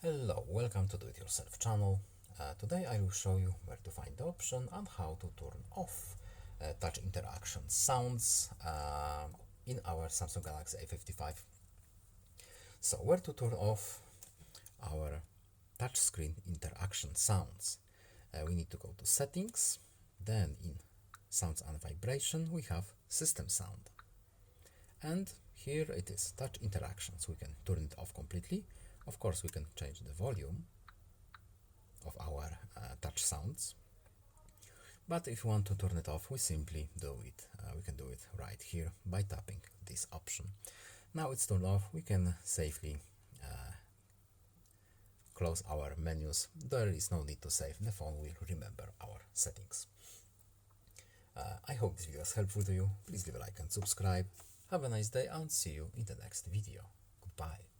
Hello, welcome to Do It Yourself channel. Today I will show you where to find the option and how to turn off touch interaction sounds in our Samsung Galaxy A55. So where to turn off our touchscreen interaction sounds? We need to go to settings, then in sounds and vibration we have system sound. And here it is, touch interactions. We can turn it off completely. Of course, we can change the volume of our touch sounds. But if we want to turn it off, we simply do it. We can do it right here by tapping this option. Now it's turned off, we can safely close our menus. There is no need to save, the phone will remember our settings. I hope this video was helpful to you. Please leave a like and subscribe. Have a nice day and see you in the next video. Goodbye.